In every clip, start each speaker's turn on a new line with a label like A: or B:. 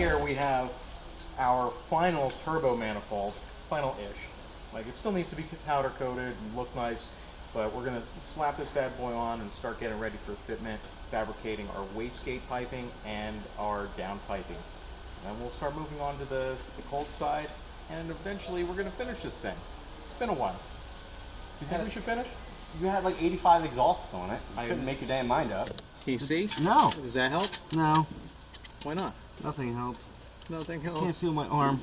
A: here we have our final turbo manifold, final-ish. Like, it still needs to be powder coated and look nice, but we're gonna slap this bad boy on and start getting ready for fitment, fabricating our wastegate piping and our down piping. And then we'll start moving on to the cold side, and eventually we're gonna finish this thing. It's been a while. You think we should finish?
B: You had like 85 exhausts on it. I couldn't make your damn mind up.
A: Can you see?
B: No.
A: Does that help?
B: No.
A: Why not?
B: Nothing helps.
A: Nothing helps.
B: Can't feel my arm.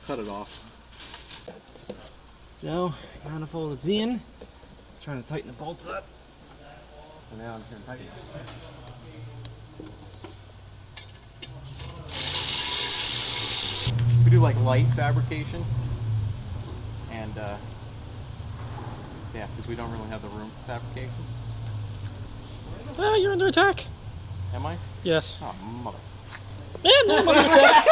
A: Cut it off.
B: So, manifold is in. Trying to tighten the bolts up. So now I'm going to tighten it.
A: We do like light fabrication, and yeah, because we don't really have the room for fabrication.
C: You're under attack.
A: Am I?
C: Yes.
A: Oh, mother.
C: No, I'm under attack.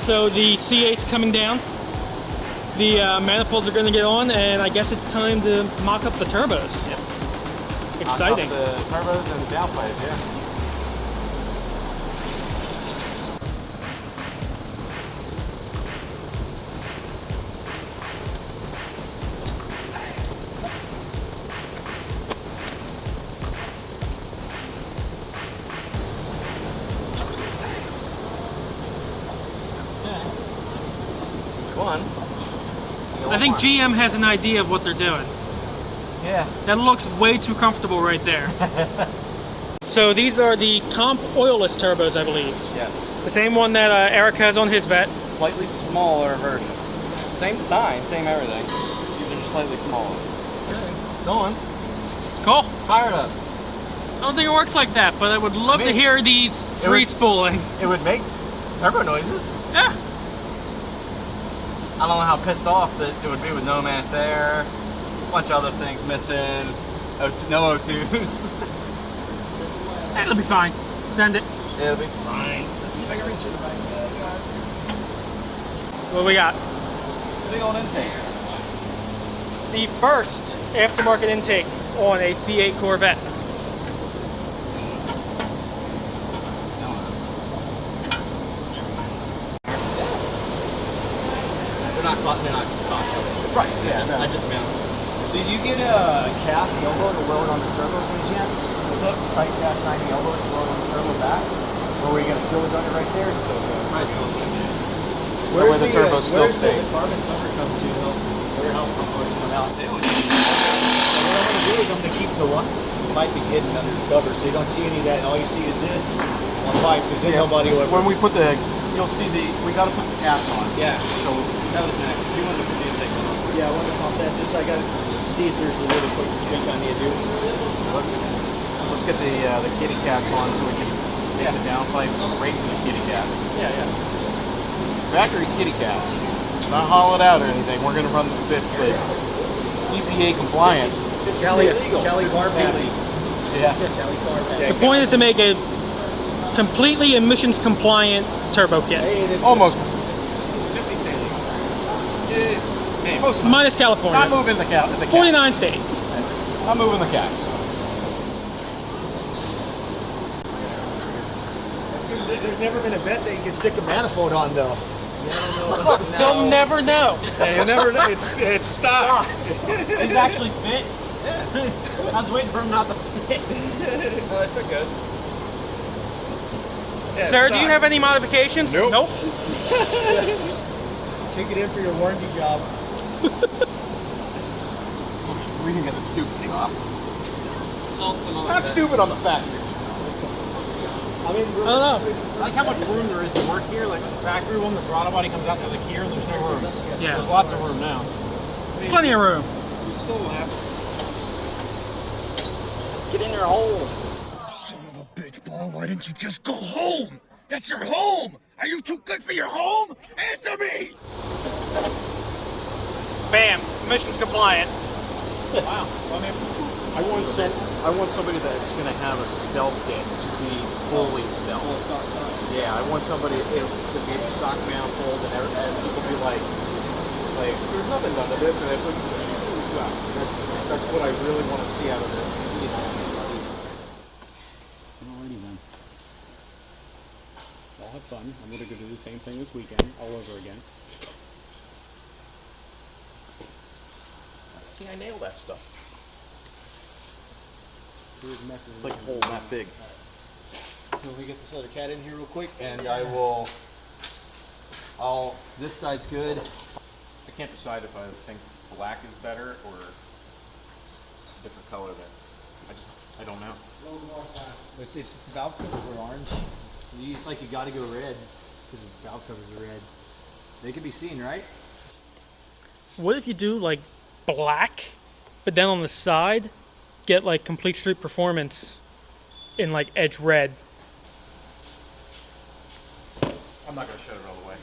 C: So the C8's coming down. The manifolds are going to get on, and I guess it's time to mock up the turbos.
B: Yep.
C: Exciting.
B: Mock up the turbos and the downpipe, yeah.
C: I think GM has an idea of what they're doing.
B: Yeah.
C: That looks way too comfortable right there. So these are the comp oilless turbos, I believe.
B: Yes.
C: The same one that Eric has on his Vette.
B: Slightly smaller version. Same design, same everything. These are just slightly smaller.
C: Okay.
B: It's on.
C: Cool.
B: Fire it up.
C: I don't think it works like that, but I would love to hear these free spooling.
B: It would make turbo noises.
C: Yeah.
B: I don't know how pissed off that it would be with no mass air, a bunch of other things missing, no O2s.
C: It'll be fine. Send it.
B: It'll be fine. Let's see if I can reach it.
C: What do we got?
B: Big old intake.
C: The first aftermarket intake on a C8 Corvette.
B: They're not right, yeah, no. I just meant.
D: Did you get a cast elbow to load on the turbos and gents? What's up? Tight cast 90 elbows to load on the turbo back? Or were you going to silicone it right there? So
B: Nice silicone.
D: where's
A: the turbo still
D: where's
A: stay?
D: the carbon cover come to help? Where help come out? So what I'm going to do is I'm going to keep the one. It might be hidden under the cover, so you don't see any of that. And all you see is this on pipe, because then nobody will ever.
A: When we put the, you'll see we got to put the caps on.
B: Yeah, so that was next. You wanted to put the intake on.
D: Yeah, I wonder about that. Just so I got to see if there's a little quick tweak I need to do.
A: Let's get the kitty caps on so we can make the downpipes right to the kitty caps.
B: Yeah, yeah.
A: Factory kitty caps. Not hollowed out or anything. We're going to run the EPA compliant.
D: Cali carb
B: Yeah.
C: The point is to make a completely emissions compliant turbo kit.
D: Hey, and it's
A: Almost.
B: 50 standing. Yeah.
A: Close enough.
C: Minus California.
A: Not moving the cat.
C: 49 state.
A: I'm moving the cats.
D: There's never been a vet that you can stick a manifold on though.
C: They'll never know.
A: Yeah, you never know. It's stock.
B: He's actually fit. I was waiting for him not to fit. No, I fit good.
A: Yeah,
C: Sir, do
A: stock.
C: you have any modifications?
A: Nope.
D: Take it in for your warranty job.
A: We can get the stupid thing off.
B: Salt some
A: Not stupid on the factory.
D: I mean,
C: I don't know.
E: I like how much room there is to work here. Like the factory one, the throttle body comes out to the gear. There's no room.
C: Yeah.
E: There's lots of room now.
C: Plenty of room.
A: We still have.
B: Get in your hole.
F: Son of a bitch, Paul, why didn't you just go home? That's your home! Are you too good for your home? Answer me!
C: Bam. Emissions compliant.
E: Wow. Well, I mean,
A: I want somebody that's going to have a stealth kit to be fully stealth. Yeah, I want somebody to be the stock manifold and people be like, there's nothing done to this, and it's like, wow, that's what I really want to see out of this. You know.
E: alrighty then. I'll have fun. I'm gonna go do the same thing this weekend, all over again.
A: See, I nailed that stuff.
D: messes.
A: It's like a hole that big.
D: So we get this other cat in here real quick,
B: And I will. This side's good.
A: I can't decide if I think black is better or a different color there. I don't know.
D: if the valve covers were orange, it's like you got to go red because the valve covers are red. They can be seen, right?
C: What if you do like black, but then on the side, get like complete street performance in like edge red?
A: I'm not going to shut it all the way.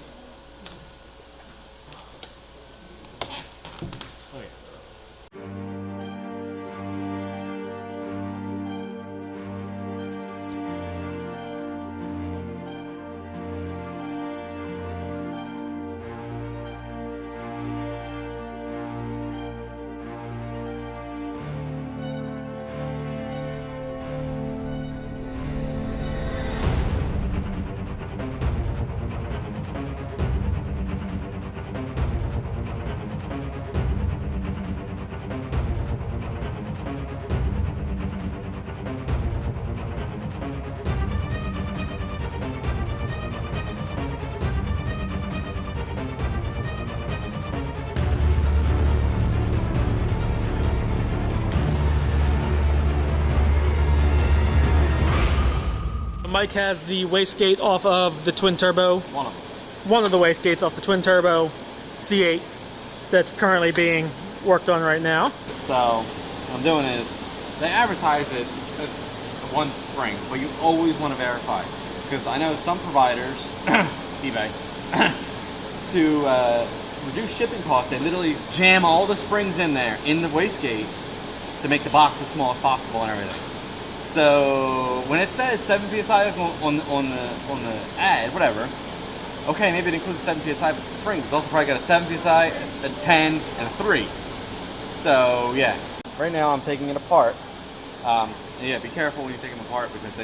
C: Mike has the wastegate off of the twin turbo.
B: One of them.
C: One of the wastegates off the twin turbo C8 that's currently being worked on right now.
B: So what I'm doing is they advertise it as one spring, but you always want to verify because I know some providers, eBay, to reduce shipping costs, they literally jam all the springs in there in the wastegate to make the box as small as possible and everything. So when it says 7 psi on the ad, whatever, okay, maybe it includes a 7 psi spring. It's also probably got a 7 psi, a 10, and a 3. So yeah, right now I'm taking it apart. Yeah, be careful when you take them apart because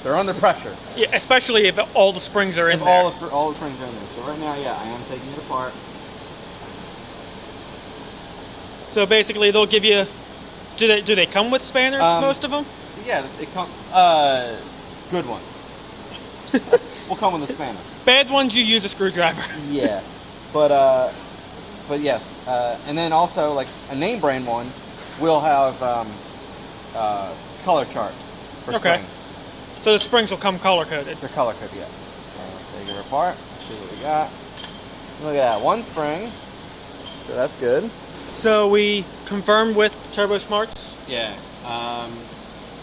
B: they're under pressure.
C: Yeah, especially if all the springs are in
B: If
C: there.
B: all the springs are in there. So right now, yeah, I am taking it apart.
C: So basically, they'll give you. Do they come with spanners? Most of them.
B: Yeah, it come good ones. Will come with a spanner.
C: Bad ones, you use a screwdriver.
B: Yeah, but yes, and then also like a name brand one will have color chart for
C: Okay.
B: springs.
C: So the springs will come color coded.
B: They're color coded, yes. So take it apart. Let's see what we got. Look at that, one spring. So that's good.
C: So we confirmed with Turbo Smarts.
B: Yeah.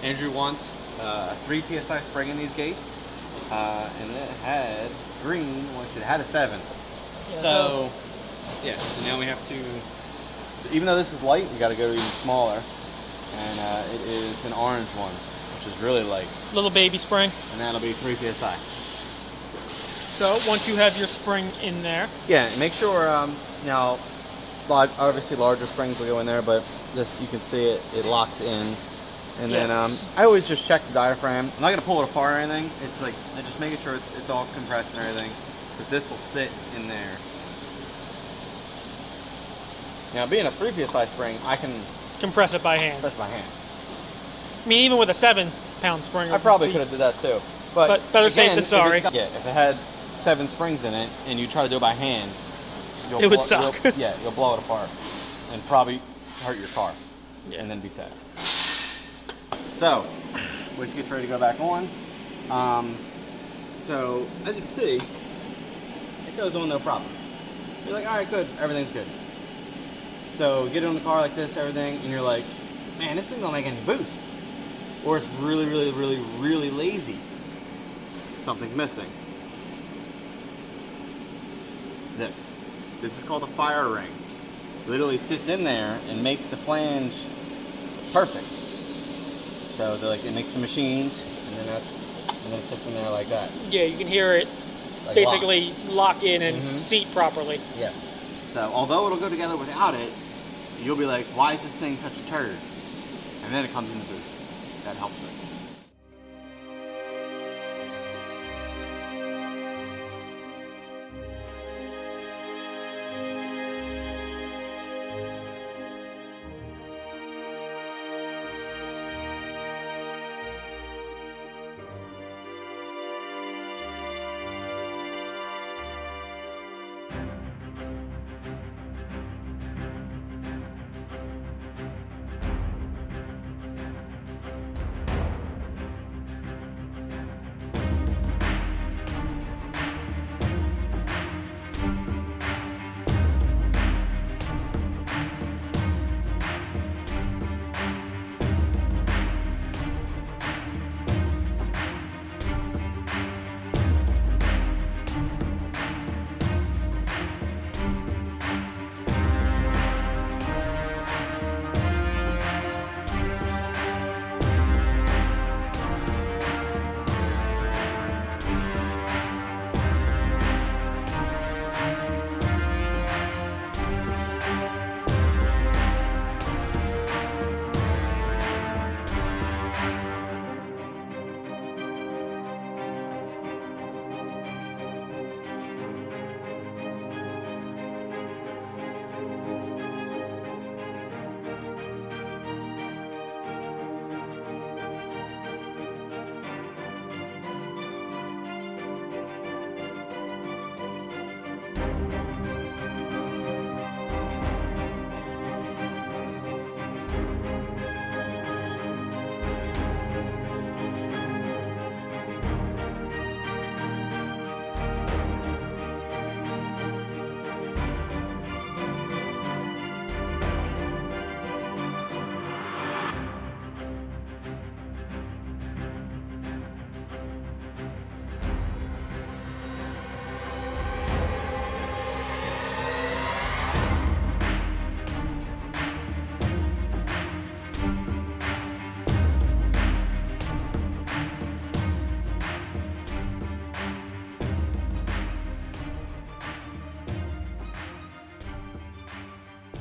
B: Andrew wants a 3 psi spring in these gates, and it had green, which it had a 7.
C: Yeah.
B: So, yeah. So now we have to. So even though this is light, we got to go even smaller. and it is an orange one, which is really light,
C: Little baby spring.
B: and that'll be 3 psi.
C: So once you have your spring in there,
B: Yeah, and make sure now, obviously larger springs will go in there, but this you can see it locks in. And then
C: Yes.
B: I always just check the diaphragm. I'm not gonna pull it apart or anything. It's like I'm just making sure it's all compressed and everything, because this will sit in there. Now, being a 3 psi spring, I can
C: compress it by hand.
B: press my hand.
C: I mean, even with a 7-pound spring,
B: I probably could have did that too,
C: But better safe
B: again,
C: than sorry.
B: If it had 7 springs in it and you try to do it by hand,
C: It would suck.
B: You'll blow it apart and probably hurt your car,
C: Yeah.
B: and then be sad. So, which gets ready to go back on. So, as you can see, it goes on no problem. You're like, all right, good, everything's good. So, get it on the car like this, everything, and you're like, man, this thing don't make any boost. Or it's really, really, really, really lazy. Something's missing. This is called a fire ring. Literally sits in there and makes the flange perfect. So it makes the machines, and then it sits in there like that.
C: Yeah, you can hear it
B: Like
C: basically lock in and seat properly.
B: Yeah. So although it'll go together without it, you'll be like, why is this thing such a turd? And then it comes in the boost. That helps it.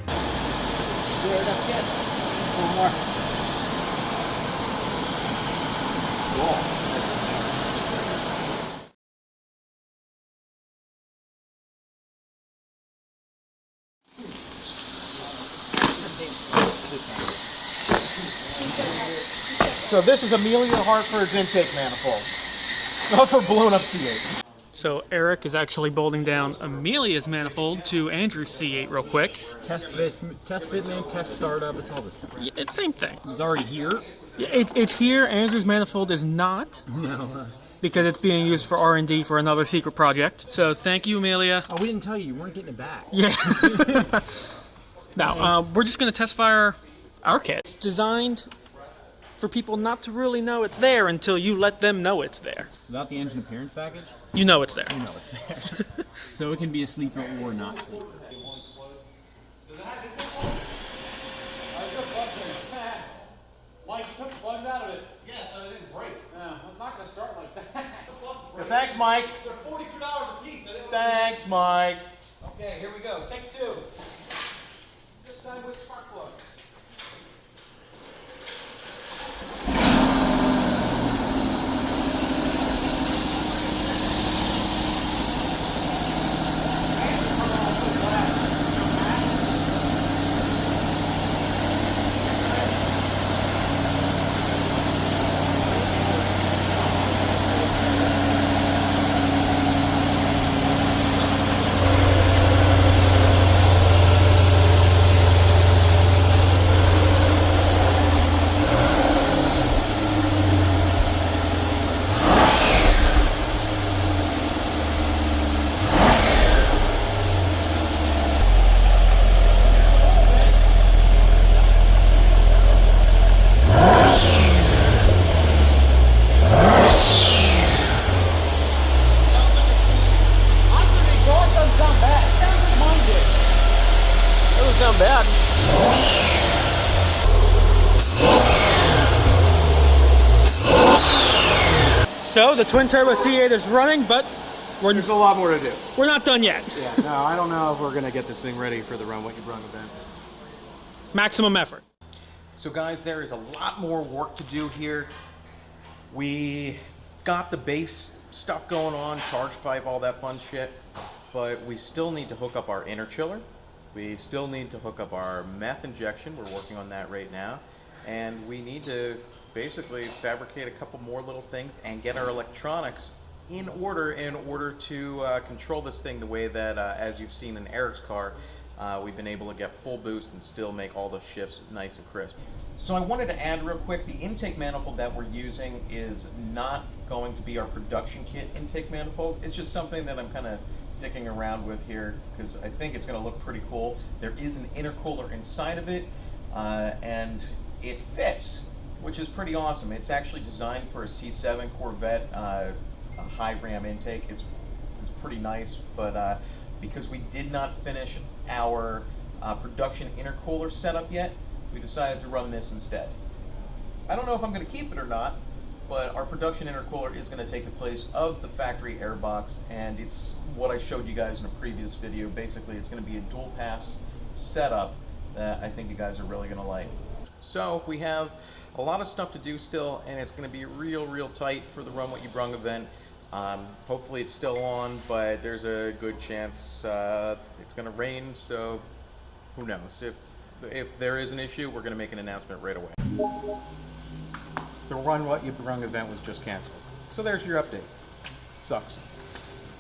D: Squared up yet? One more. So this is Emelia Hartford's intake manifold. Not for blown up C8.
C: So Eric is actually bolting down Emelia's manifold to Andrew's C8 real quick.
D: Test fitment, test startup, it's all the same.
C: Yeah, it's the same thing.
D: He's already here.
C: Yeah, it's here. Andrew's manifold is not.
D: No.
C: Because it's being used for R&D for another secret project. So thank you, Emelia.
D: Oh, we didn't tell you. You weren't getting it back.
C: Yeah. Now, we're just going to test fire our kit. It's designed for people not to really know it's there until you let them know it's there.
D: Without the engine appearance package,
C: You know it's there.
D: you know it's there. So it can be a sleeper or not sleeper.
E: comes out of it.
B: Yeah, so it didn't break.
E: Yeah, it's not going to start like that.
A: Thanks, Mike.
B: They're $42 a piece.
A: Thanks, Mike.
D: Okay, here we go. Take two. This time with spark plugs.
E: Sound bad.
C: So the twin turbo C8 is running, but
A: There's a lot more to do.
C: we're not done yet.
A: Yeah, no, I don't know if we're gonna get this thing ready for the Run What You Brung event.
C: Maximum effort.
A: So guys, there is a lot more work to do here. We got the base stuff going on, charge pipe, all that fun shit, but we still need to hook up our interchiller. We still need to hook up our meth injection. We're working on that right now. And we need to basically fabricate a couple more little things and get our electronics in order to control this thing the way that, as you've seen in Eric's car, we've been able to get full boost and still make all the shifts nice and crisp. So I wanted to add real quick, the intake manifold that we're using is not going to be our production kit intake manifold. It's just something that I'm kind of dicking around with here because I think it's going to look pretty cool. There is an intercooler inside of it, and it fits, which is pretty awesome. It's actually designed for a C7 Corvette, a high ram intake. It's pretty nice, but because we did not finish our production intercooler setup yet, we decided to run this instead. I don't know if I'm going to keep it or not, but our production intercooler is going to take the place of the factory airbox, and it's what I showed you guys in a previous video. Basically, it's going to be a dual pass setup that I think you guys are really going to like. So we have a lot of stuff to do still, and it's going to be real tight for the Run What You Brung event. Hopefully it's still on, but there's a good chance it's going to rain, so who knows. If there is an issue, we're going to make an announcement right away. The Run What You Brung event was just canceled. So there's your update. Sucks.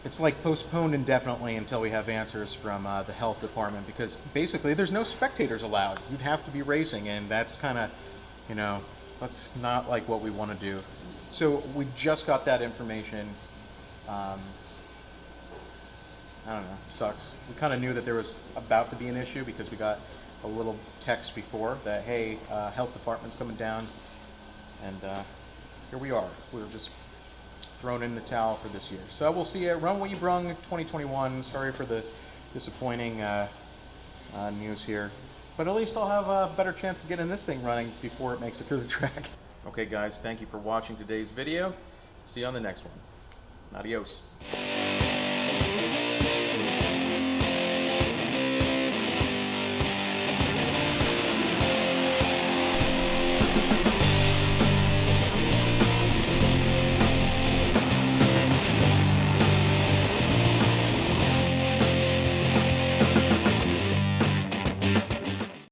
A: It's like postponed indefinitely until we have answers from the health department, because basically there's no spectators allowed. You'd have to be racing, and that's kind of, you know, that's not like what we want to do. So we just got that information. I don't know, sucks. We kind of knew that there was about to be an issue because we got a little text before that, hey, health department's coming down, and here we are. We were just thrown in the towel for this year. So we'll see you Run What You Brung 2021. Sorry for the disappointing news here, but at least I'll have a better chance of getting this thing running before it makes it through the track. Okay guys, thank you for watching today's video. See you on the next one. Adios.